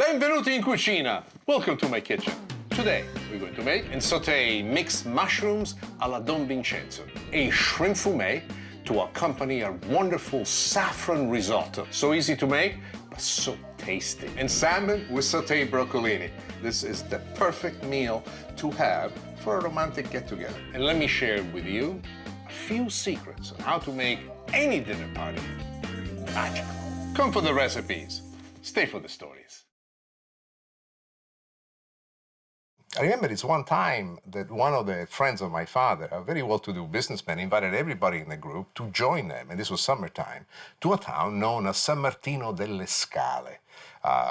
Benvenuti in cucina! Welcome to my kitchen. Today, we're going to make and saute mixed mushrooms alla Don Vincenzo, a shrimp fumet to accompany a wonderful saffron risotto. So easy to make, but so tasty. And salmon with sauteed broccolini. This is the perfect meal to have for a romantic get-together. And let me share with you a few secrets on how to make any dinner party magical. Come for the recipes, stay for the stories. I remember this one time that one of the friends of my father, a very well-to-do businessman, invited everybody in the group to join them, and this was summertime, to a town known as San Martino delle Scale,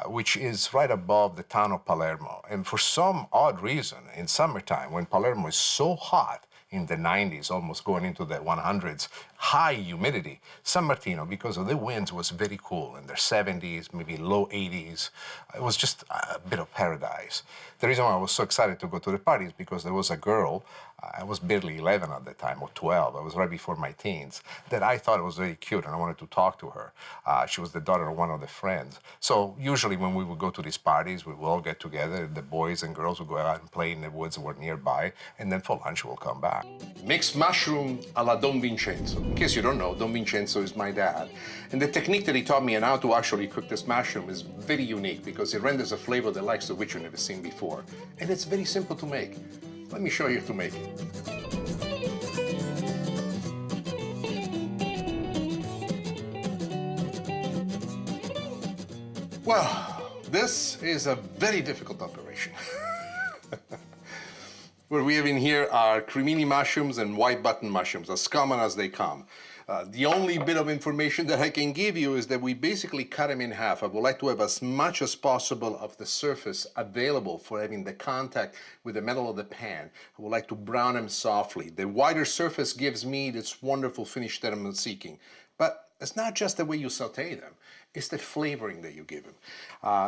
which is right above the town of Palermo. And for some odd reason, in summertime, when Palermo is so hot, in the 90s, almost going into the 100s, high humidity, San Martino, because of the winds, was very cool in their 70s, maybe low 80s. It was just a bit of paradise. The reason why I was so excited to go to the party is because there was a girl, I was barely 11 at the time, or 12, I was right before my teens, that I thought was very cute and I wanted to talk to her. She was the daughter of one of the friends. So usually when we would go to these parties, we would all get together, the boys and girls would go out and play in the woods that were nearby, and then for lunch we'll come back. Mixed mushroom alla Don Vincenzo. In case you don't know, Don Vincenzo is my dad. And the technique that he taught me on how to actually cook this mushroom is very unique because it renders a flavor the likes of which you've never seen before. And it's very simple to make. Let me show you how to make it. Well, this is a very difficult operation. What we have in here are cremini mushrooms and white button mushrooms, as common as they come. The only bit of information that I can give you is that we basically cut them in half. I would like to have as much as possible of the surface available for having the contact with the metal of the pan. I would like to brown them softly. The wider surface gives me this wonderful finish that I'm seeking. But it's not just the way you saute them, it's the flavoring that you give them.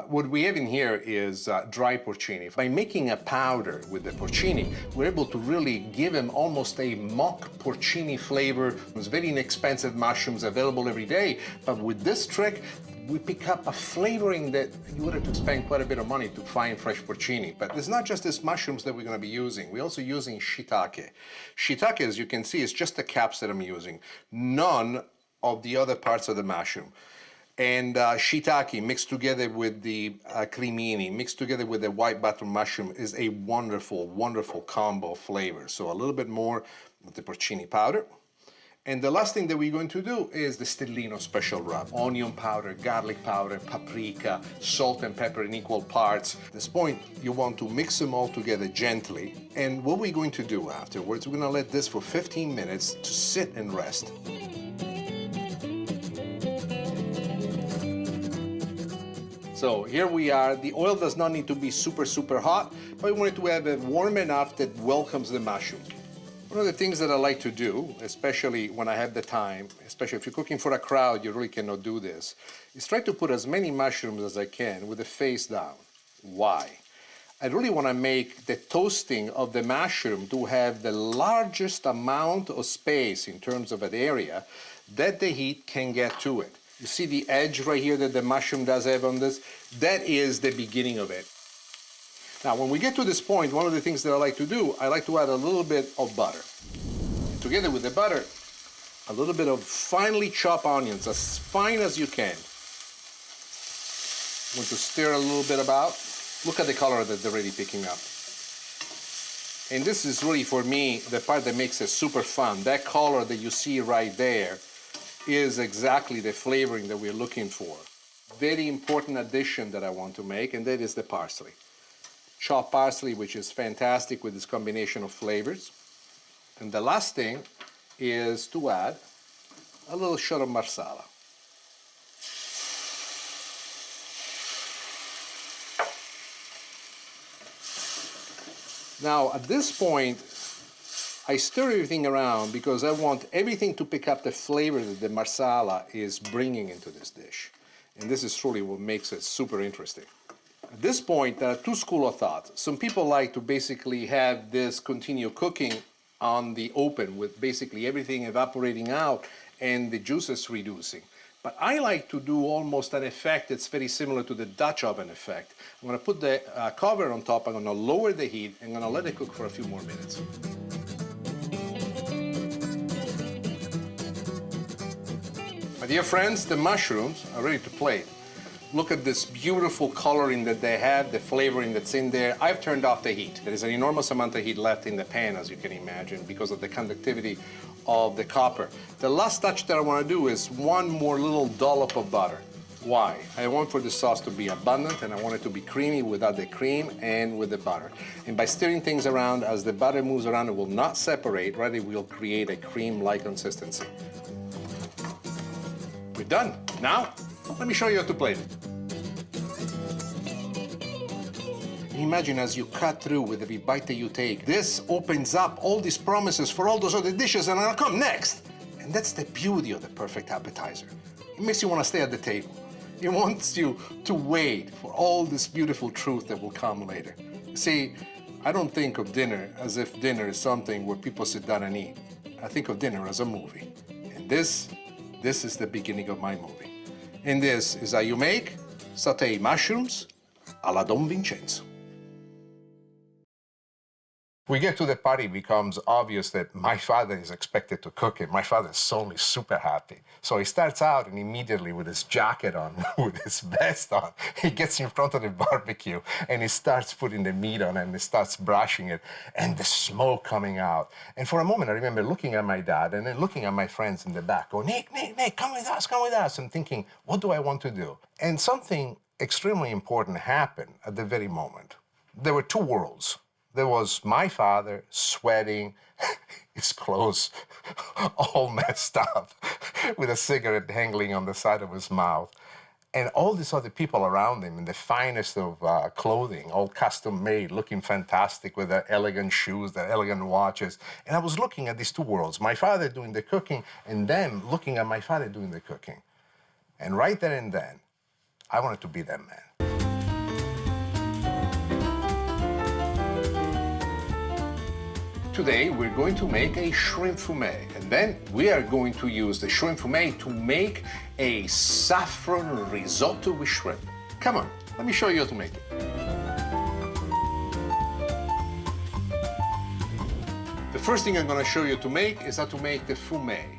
What we have in here is dry porcini. By making a powder with the porcini, we're able to really give them almost a mock porcini flavor. It's very inexpensive mushrooms available every day, but with this trick, we pick up a flavoring that you would have to spend quite a bit of money to find fresh porcini. But it's not just these mushrooms that we're going to be using. We're also using shiitake. Shiitake, as you can see, is just the caps that I'm using. None of the other parts of the mushroom. And shiitake mixed together with the cremini, mixed together with the white button mushroom is a wonderful, wonderful combo of flavors. So a little bit more of the porcini powder. And the last thing that we're going to do is the Stellino special rub. Onion powder, garlic powder, paprika, salt and pepper in equal parts. At this point, you want to mix them all together gently. And what we're going to do afterwards, we're going to let this for 15 minutes to sit and rest. So here we are. The oil does not need to be super, super hot, but we want it to have it warm enough that welcomes the mushroom. One of the things that I like to do, especially when I have the time, especially if you're cooking for a crowd, you really cannot do this, is try to put as many mushrooms as I can with the face down. Why? I really want to make the toasting of the mushroom to have the largest amount of space in terms of an area that the heat can get to it. You see the edge right here that the mushroom does have on this? That is the beginning of it. Now, when we get to this point, one of the things that I like to do, I like to add a little bit of butter. Together with the butter, a little bit of finely chopped onions, as fine as you can. Want to stir a little bit about. Look at the color that they're already picking up. And this is really, for me, the part that makes it super fun. That color that you see right there is exactly the flavoring that we're looking for. Very important addition that I want to make, and that is the parsley. Chopped parsley, which is fantastic with this combination of flavors. And the last thing is to add a little shot of marsala. Now, at this point, I stir everything around because I want everything to pick up the flavor that the marsala is bringing into this dish. And this is truly what makes it super interesting. At this point, there are two schools of thought. Some people like to basically have this continue cooking on the open with basically everything evaporating out and the juices reducing. But I like to do almost an effect that's very similar to the Dutch oven effect. I'm going to put the cover on top, I'm going to lower the heat, and I'm going to let it cook for a few more minutes. My dear friends, the mushrooms are ready to plate. Look at this beautiful coloring that they have, the flavoring that's in there. I've turned off the heat. There is an enormous amount of heat left in the pan, as you can imagine, because of the conductivity of the copper. The last touch that I want to do is one more little dollop of butter. Why? I want for the sauce to be abundant, and I want it to be creamy without the cream and with the butter. And by stirring things around, as the butter moves around, it will not separate, rather it will create a cream-like consistency. We're done. Now, let me show you how to plate it. Imagine as you cut through with every bite that you take, this opens up all these promises for all those other dishes and I'll come next. And that's the beauty of the perfect appetizer. It makes you want to stay at the table. It wants you to wait for all this beautiful truth that will come later. See, I don't think of dinner as if dinner is something where people sit down and eat. I think of dinner as a movie. And this is the beginning of my movie. And this is how you make sauteed mushrooms alla Don Vincenzo. We get to the party, it becomes obvious that my father is expected to cook it. My father is suddenly super happy. So he starts out and immediately with his jacket on, with his vest on, he gets in front of the barbecue and he starts putting the meat on and he starts brushing it and the smoke coming out. And for a moment, I remember looking at my dad and then looking at my friends in the back, going, Nick, come with us, and thinking, what do I want to do? And something extremely important happened at the very moment. There were two worlds. There was my father sweating, his clothes all messed up, with a cigarette dangling on the side of his mouth. And all these other people around him in the finest of clothing, all custom made, looking fantastic with their elegant shoes, their elegant watches. And I was looking at these two worlds, my father doing the cooking and them looking at my father doing the cooking. And right there and then, I wanted to be that man. Today we're going to make a shrimp fumet, and then we are going to use the shrimp fumet to make a saffron risotto with shrimp. Come on, let me show you how to make it. The first thing I'm going to show you to make is how to make the fumet.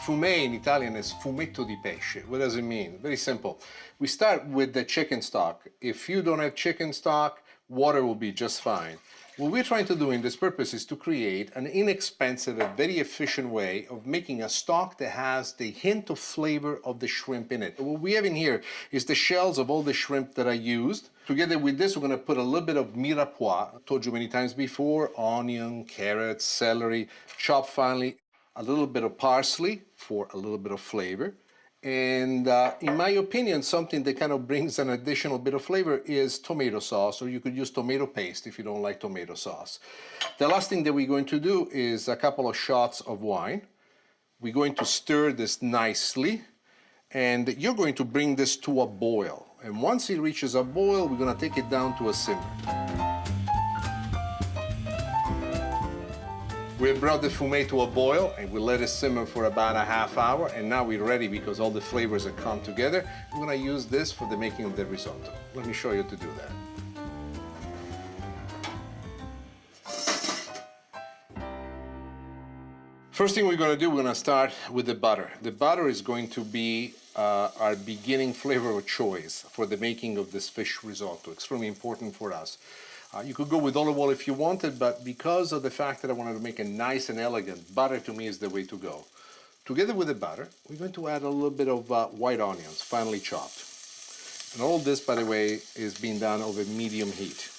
Fumet in Italian is fumetto di pesce. What does it mean? Very simple. We start with the chicken stock. If you don't have chicken stock, water will be just fine. What we're trying to do in this purpose is to create an inexpensive and very efficient way of making a stock that has the hint of flavor of the shrimp in it. What we have in here is the shells of all the shrimp that I used. Together with this, we're going to put a little bit of mirepoix. I told you many times before, onion, carrots, celery, chopped finely, a little bit of parsley for a little bit of flavor. And in my opinion, something that kind of brings an additional bit of flavor is tomato sauce, or you could use tomato paste if you don't like tomato sauce. The last thing that we're going to do is a couple of shots of wine. We're going to stir this nicely, and you're going to bring this to a boil. And once it reaches a boil, we're going to take it down to a simmer. We brought the fumet to a boil and we let it simmer for about a half hour, and now we're ready because all the flavors have come together. We're going to use this for the making of the risotto. Let me show you how to do that. First thing we're going to do, we're going to start with the butter. The butter is going to be our beginning flavor of choice for the making of this fish risotto. Extremely important for us. You could go with olive oil if you wanted, but because of the fact that I wanted to make it nice and elegant, butter to me is the way to go. Together with the butter, we're going to add a little bit of white onions, finely chopped. And all this, by the way, is being done over medium heat.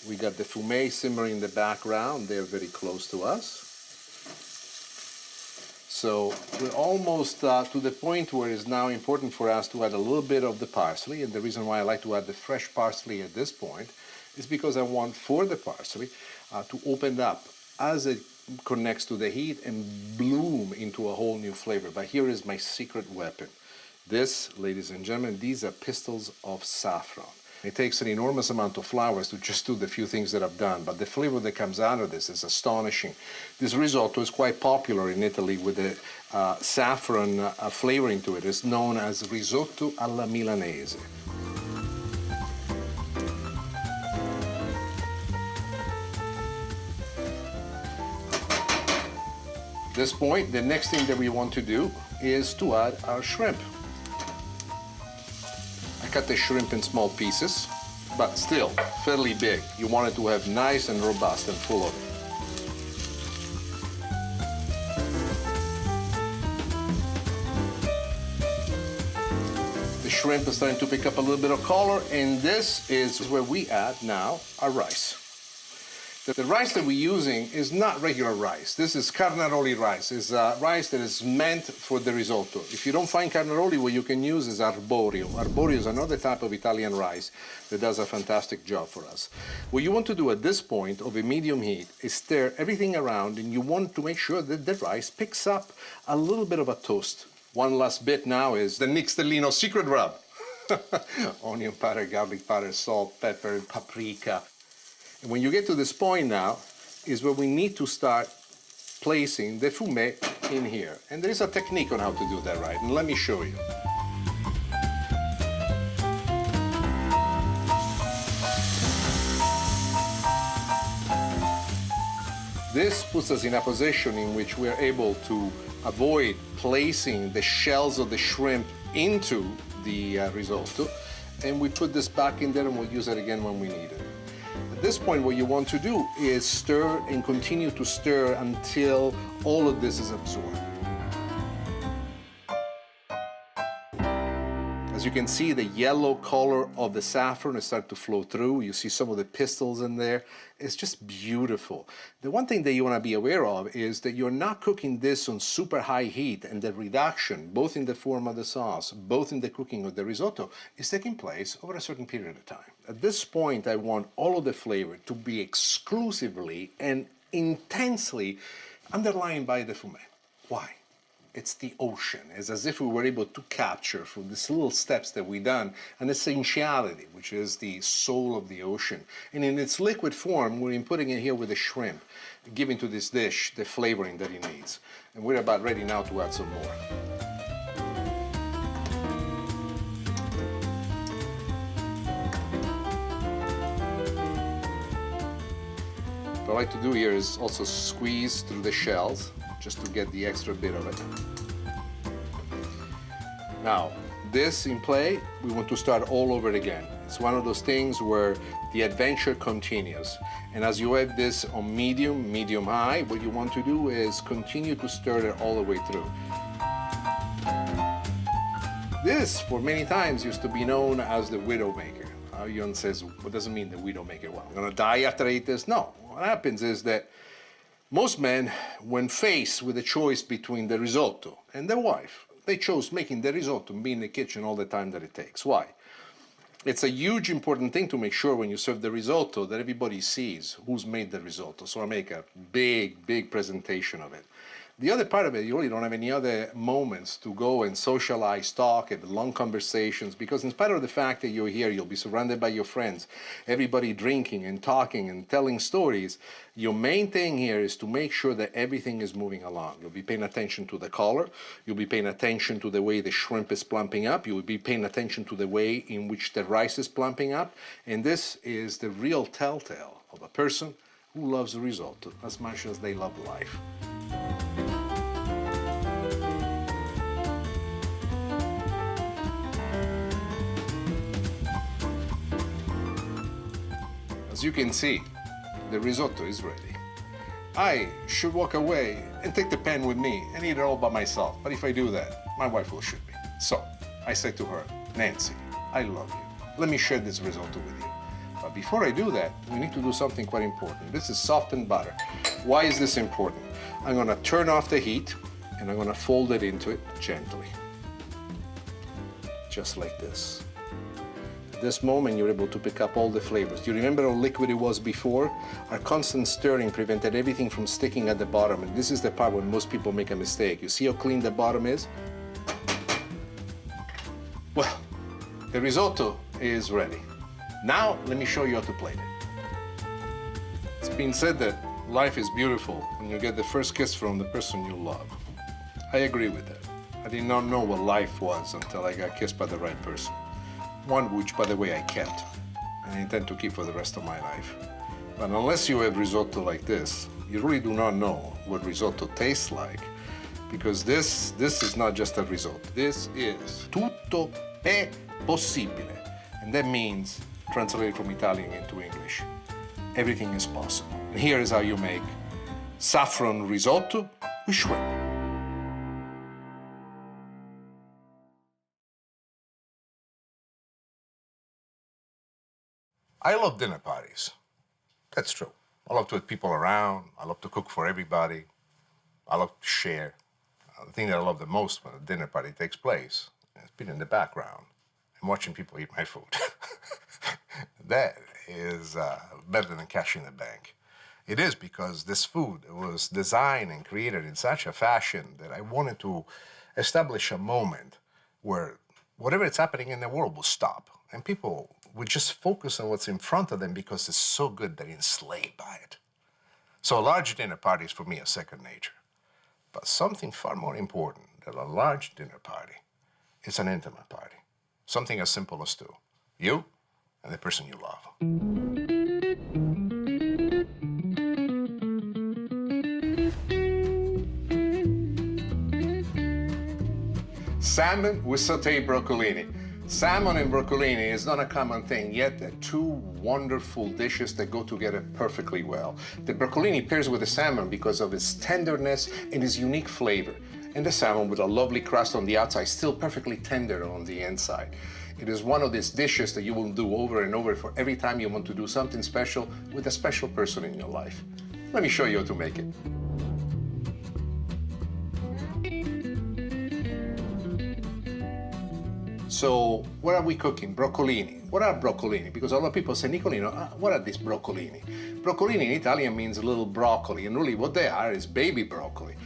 We got the fumet simmering in the background. They're very close to us. So we're almost to the point where it's now important for us to add a little bit of the parsley. And the reason why I like to add the fresh parsley at this point is because I want for the parsley to open up as it connects to the heat and bloom into a whole new flavor. But here is my secret weapon. This, ladies and gentlemen, these are pistils of saffron. It takes an enormous amount of flour to just do the few things that I've done, but the flavor that comes out of this is astonishing. This risotto is quite popular in Italy with the saffron flavoring to it. It's known as risotto alla milanese. At this point, the next thing that we want to do is to add our shrimp. I cut the shrimp in small pieces, but still fairly big. You want it to have nice and robust and full of it. The shrimp is starting to pick up a little bit of color, and this is where we add now our rice. The rice that we're using is not regular rice. This is carnaroli rice. It's rice that is meant for the risotto. If you don't find carnaroli, what you can use is arborio. Arborio is another type of Italian rice that does a fantastic job for us. What you want to do at this point of a medium heat is stir everything around, and you want to make sure that the rice picks up a little bit of a toast. One last bit now is the Nick Stellino secret rub. Onion powder, garlic powder, salt, pepper, paprika. And when you get to this point now, is where we need to start placing the fumet in here. And there is a technique on how to do that right, and let me show you. This puts us in a position in which we are able to avoid placing the shells of the shrimp into the risotto, and we put this back in there and we'll use it again when we need it. At this point, what you want to do is stir and continue to stir until all of this is absorbed. As you can see, the yellow color of the saffron is starting to flow through. You see some of the pistils in there. It's just beautiful. The one thing that you want to be aware of is that you're not cooking this on super high heat, and the reduction, both in the form of the sauce, both in the cooking of the risotto, is taking place over a certain period of time. At this point, I want all of the flavor to be exclusively and intensely underlined by the fumet. Why? It's the ocean. It's as if we were able to capture from these little steps that we've done an essentiality, which is the soul of the ocean. And in its liquid form, we're putting it here with the shrimp, giving to this dish the flavoring that it needs. And we're about ready now to add some more. What I like to do here is also squeeze through the shells, just to get the extra bit of it. Now, this in play, we want to start all over again. It's one of those things where the adventure continues. And as you have this on medium high, what you want to do is continue to stir it all the way through. This, for many times, used to be known as the Widowmaker. Yon says, what does it mean the Widowmaker? Well, I'm gonna die after I eat this? No, what happens is that most men, when faced with a choice between the risotto and their wife, they chose making the risotto and being in the kitchen all the time that it takes. Why? It's a huge important thing to make sure when you serve the risotto that everybody sees who's made the risotto. So I make a big presentation of it. The other part of it, you really don't have any other moments to go and socialize, talk, have long conversations, because in spite of the fact that you're here, you'll be surrounded by your friends, everybody drinking and talking and telling stories. Your main thing here is to make sure that everything is moving along. You'll be paying attention to the color, you'll be paying attention to the way the shrimp is plumping up, you'll be paying attention to the way in which the rice is plumping up, and this is the real telltale of a person who loves risotto as much as they love life. As you can see, the risotto is ready. I should walk away and take the pan with me and eat it all by myself, but if I do that, my wife will shoot me. So I say to her, Nancy, I love you. Let me share this risotto with you. But before I do that, we need to do something quite important. This is softened butter. Why is this important? I'm gonna turn off the heat and I'm gonna fold it into it gently. Just like this. At this moment, you're able to pick up all the flavors. Do you remember how liquid it was before? Our constant stirring prevented everything from sticking at the bottom, and this is the part where most people make a mistake. You see how clean the bottom is? Well, the risotto is ready. Now, let me show you how to plate it. It's been said that life is beautiful when you get the first kiss from the person you love. I agree with that. I did not know what life was until I got kissed by the right person. One which, by the way, I kept, and I intend to keep for the rest of my life. But unless you have risotto like this, you really do not know what risotto tastes like, because this is not just a risotto. This is tutto è possibile. And that means, translated from Italian into English, everything is possible. And here is how you make saffron risotto with shrimp. I love dinner parties. That's true. I love to have people around. I love to cook for everybody. I love to share. The thing that I love the most when a dinner party takes place is being in the background and watching people eat my food. That is better than cash in the bank. It is because this food was designed and created in such a fashion that I wanted to establish a moment where whatever is happening in the world will stop and people would just focus on what's in front of them because it's so good they're enslaved by it. So a large dinner party is for me a second nature. But something far more important than a large dinner party is an intimate party. Something as simple as two. You and the person you love. Salmon with sauteed broccolini. Salmon and broccolini is not a common thing, yet they're two wonderful dishes that go together perfectly well. The broccolini pairs with the salmon because of its tenderness and its unique flavor. And the salmon with a lovely crust on the outside, still perfectly tender on the inside. It is one of these dishes that you will do over and over for every time you want to do something special with a special person in your life. Let me show you how to make it. So, what are we cooking? Broccolini. What are broccolini? Because a lot of people say, Nicolino, what are these broccolini? Broccolini in Italian means little broccoli, and really what they are is baby broccoli.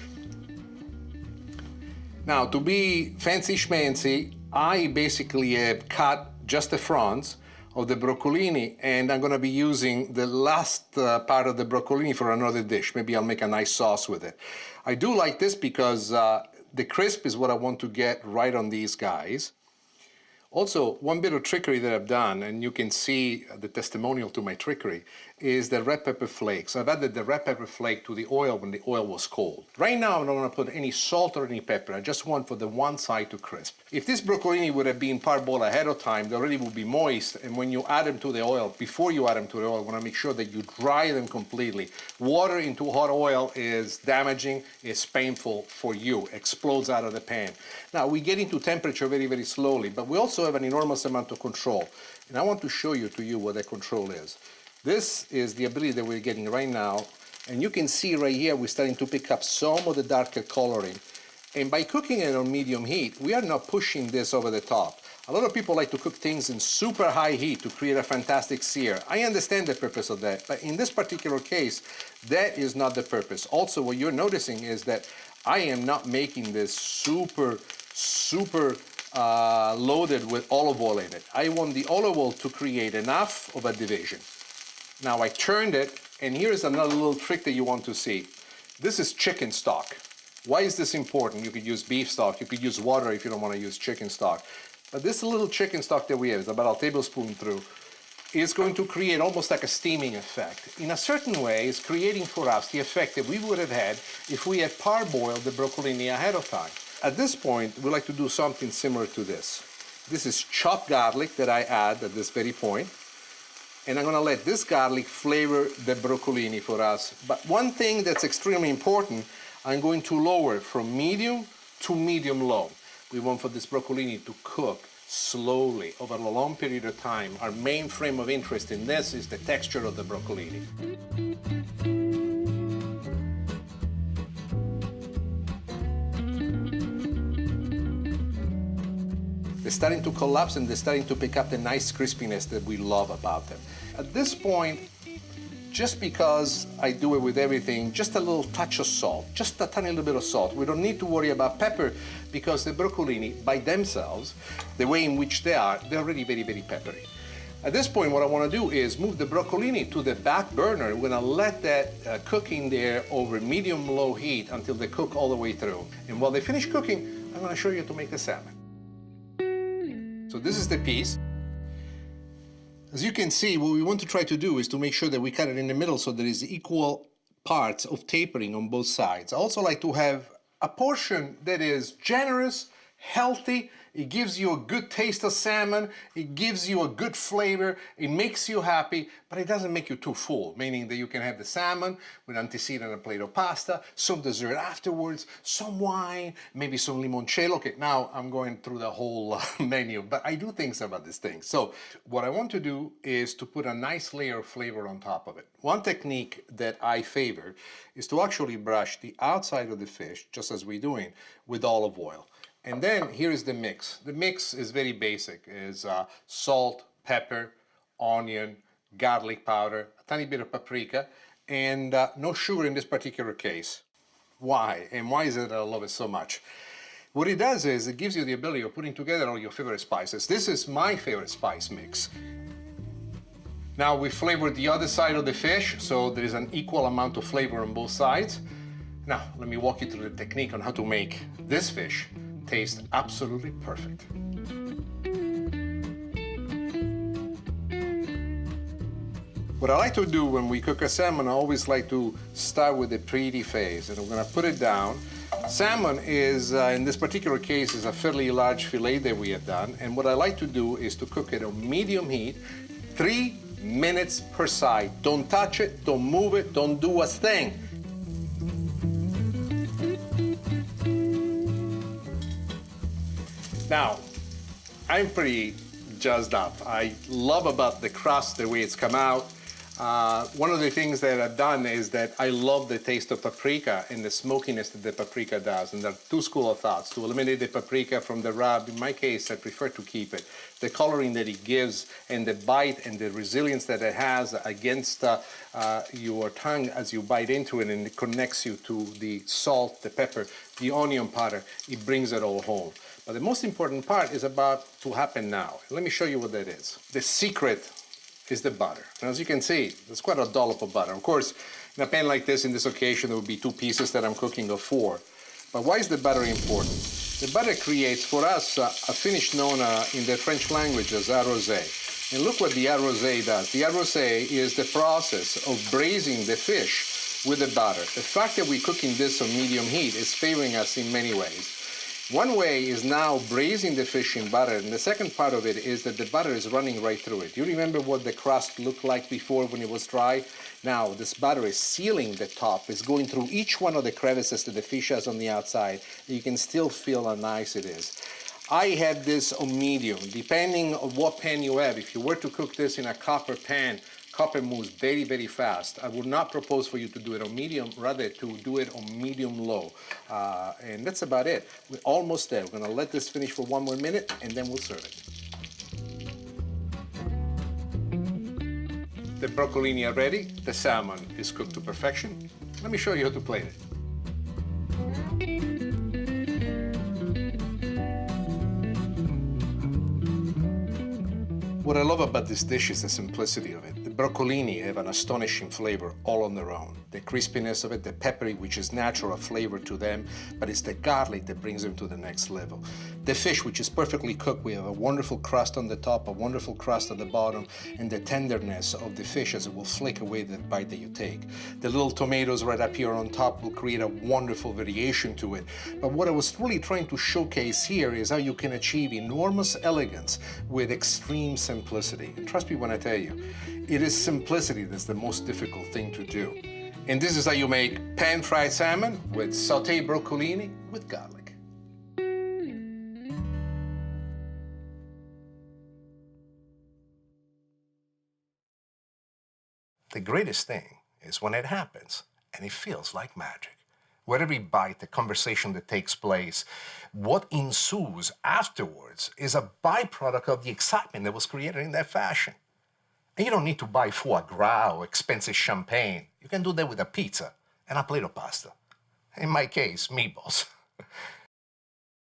Now, to be fancy schmancy, I basically have cut just the fronts of the broccolini, and I'm gonna be using the last part of the broccolini for another dish. Maybe I'll make a nice sauce with it. I do like this because the crisp is what I want to get right on these guys. Also, one bit of trickery that I've done, and you can see the testimonial to my trickery, is the red pepper flakes. I've added the red pepper flake to the oil when the oil was cold. Right now, I don't want to put any salt or any pepper. I just want for the one side to crisp. If this broccolini would have been parboiled ahead of time, they already would be moist, and when you add them to the oil, before you add them to the oil, you want to make sure that you dry them completely. Water into hot oil is damaging, it's painful for you, explodes out of the pan. Now, we get into temperature very, very slowly, but we also have an enormous amount of control. And I want to show you what that control is. This is the ability that we're getting right now. And you can see right here, we're starting to pick up some of the darker coloring. And by cooking it on medium heat, we are not pushing this over the top. A lot of people like to cook things in super high heat to create a fantastic sear. I understand the purpose of that, but in this particular case, that is not the purpose. Also, what you're noticing is that I am not making this super loaded with olive oil in it. I want the olive oil to create enough of a division. Now I turned it, and here's another little trick that you want to see. This is chicken stock. Why is this important? You could use beef stock, you could use water if you don't want to use chicken stock. But this little chicken stock that we have is about a tablespoon through. Is going to create almost like a steaming effect. In a certain way, it's creating for us the effect that we would have had if we had parboiled the broccolini ahead of time. At this point, we like to do something similar to this. This is chopped garlic that I add at this very point. And I'm gonna let this garlic flavor the broccolini for us. But one thing that's extremely important, I'm going to lower from medium to medium low. We want for this broccolini to cook slowly over a long period of time. Our main frame of interest in this is the texture of the broccolini. They're starting to collapse and they're starting to pick up the nice crispiness that we love about them. At this point, just because I do it with everything, just a little touch of salt, just a tiny little bit of salt. We don't need to worry about pepper because the broccolini, by themselves, the way in which they are, they're already very, very peppery. At this point, what I want to do is move the broccolini to the back burner. We're going to let that cook in there over medium-low heat until they cook all the way through. And while they finish cooking, I'm going to show you how to make the salmon. So this is the piece. As you can see, what we want to try to do is to make sure that we cut it in the middle so there is equal parts of tapering on both sides. I also like to have a portion that is generous, healthy. It gives you a good taste of salmon, it gives you a good flavor, it makes you happy, but it doesn't make you too full, meaning that you can have the salmon with antecedent and a plate of pasta, some dessert afterwards, some wine, maybe some limoncello. Okay, now I'm going through the whole menu, but I do things about this thing. So what I want to do is to put a nice layer of flavor on top of it. One technique that I favor is to actually brush the outside of the fish, just as we're doing, with olive oil. And then here is the mix. The mix is very basic. It's salt, pepper, onion, garlic powder, a tiny bit of paprika, and no sugar in this particular case. Why? And why is it that I love it so much? What it does is it gives you the ability of putting together all your favorite spices. This is my favorite spice mix. Now we flavored the other side of the fish, so there is an equal amount of flavor on both sides. Now, let me walk you through the technique on how to make this fish taste absolutely perfect. What I like to do when we cook a salmon, I always like to start with the pretty face, and I'm gonna put it down. Salmon is, in this particular case, is a fairly large fillet that we have done, and what I like to do is to cook it on medium heat, 3 minutes per side. Don't touch it, don't move it, don't do a thing. Now, I'm pretty jazzed up. I love about the crust, the way it's come out. One of the things that I've done is that I love the taste of paprika and the smokiness that the paprika does. And there are two schools of thoughts. To eliminate the paprika from the rub, in my case, I prefer to keep it. The coloring that it gives and the bite and the resilience that it has against your tongue as you bite into it, and it connects you to the salt, the pepper, the onion powder, it brings it all home. But the most important part is about to happen now. Let me show you what that is. The secret is the butter. And as you can see, there's quite a dollop of butter. Of course, in a pan like this, in this occasion, there would be 2 pieces that I'm cooking of 4. But why is the butter important? The butter creates for us a finish known in the French language as arrosé. And look what the arrosé does. The arrosé is the process of braising the fish with the butter. The fact that we're cooking this on medium heat is favoring us in many ways. One way is now braising the fish in butter, and the second part of it is that the butter is running right through it. You remember what the crust looked like before when it was dry? Now this butter is sealing the top, it's going through each one of the crevices that the fish has on the outside. You can still feel how nice it is. I have this on medium, depending on what pan you have. If you were to cook this in a copper pan, copper moves very, very fast. I would not propose for you to do it on medium, rather to do it on medium-low. And that's about it. We're almost there. We're gonna let this finish for 1 more minute, and then we'll serve it. The broccolini are ready. The salmon is cooked to perfection. Let me show you how to plate it. What I love about this dish is the simplicity of it. The broccolini have an astonishing flavor all on their own. The crispiness of it, the peppery, which is natural flavor to them, but it's the garlic that brings them to the next level. The fish, which is perfectly cooked, we have a wonderful crust on the top, a wonderful crust at the bottom, and the tenderness of the fish as it will flake away the bite that you take. The little tomatoes right up here on top will create a wonderful variation to it. But what I was really trying to showcase here is how you can achieve enormous elegance with extreme simplicity. And trust me when I tell you, it is simplicity that's the most difficult thing to do. And this is how you make pan-fried salmon with sauteed broccolini with garlic. The greatest thing is when it happens and it feels like magic. With every bite, the conversation that takes place, what ensues afterwards is a byproduct of the excitement that was created in that fashion. And you don't need to buy foie gras or expensive champagne. You can do that with a pizza and a plate of pasta. In my case, meatballs.